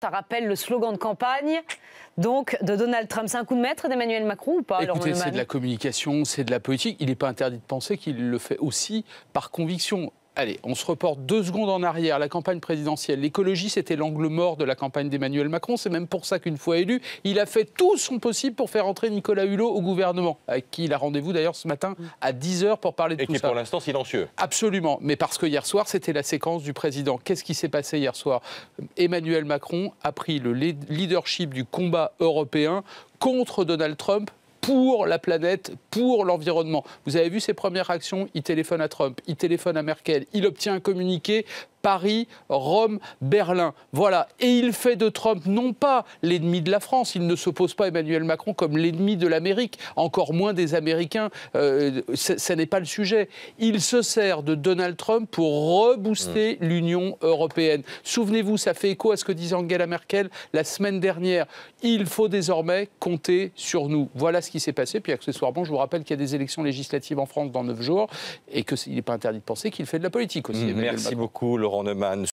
Ça rappelle le slogan de campagne donc de Donald Trump. C'est un coup de maître d'Emmanuel Macron ou pas? Écoutez, c'est de la communication, c'est de la politique. Il n'est pas interdit de penser qu'il le fait aussi par conviction. Allez, on se reporte 2 secondes en arrière. La campagne présidentielle, l'écologie, c'était l'angle mort de la campagne d'Emmanuel Macron. C'est même pour ça qu'une fois élu, il a fait tout son possible pour faire entrer Nicolas Hulot au gouvernement, avec qui il a rendez-vous d'ailleurs ce matin à 10h pour parler de tout ça. Et qui est pour l'instant silencieux. Absolument, mais parce que hier soir, c'était la séquence du président. Qu'est-ce qui s'est passé hier soir? Emmanuel Macron a pris le leadership du combat européen contre Donald Trump, pour la planète, pour l'environnement. Vous avez vu ses premières réactions? Il téléphone à Trump, il téléphone à Merkel, il obtient un communiqué. Paris, Rome, Berlin. Voilà. Et il fait de Trump non pas l'ennemi de la France. Il ne s'oppose pas à Emmanuel Macron comme l'ennemi de l'Amérique, encore moins des Américains. Ce n'est pas le sujet. Il se sert de Donald Trump pour rebooster l'Union européenne. Souvenez-vous, ça fait écho à ce que disait Angela Merkel la semaine dernière. Il faut désormais compter sur nous. Voilà ce qui s'est passé. Puis accessoirement, je vous rappelle qu'il y a des élections législatives en France dans 9 jours et qu'il n'est pas interdit de penser qu'il fait de la politique aussi. Merci beaucoup, Laurent Neumann.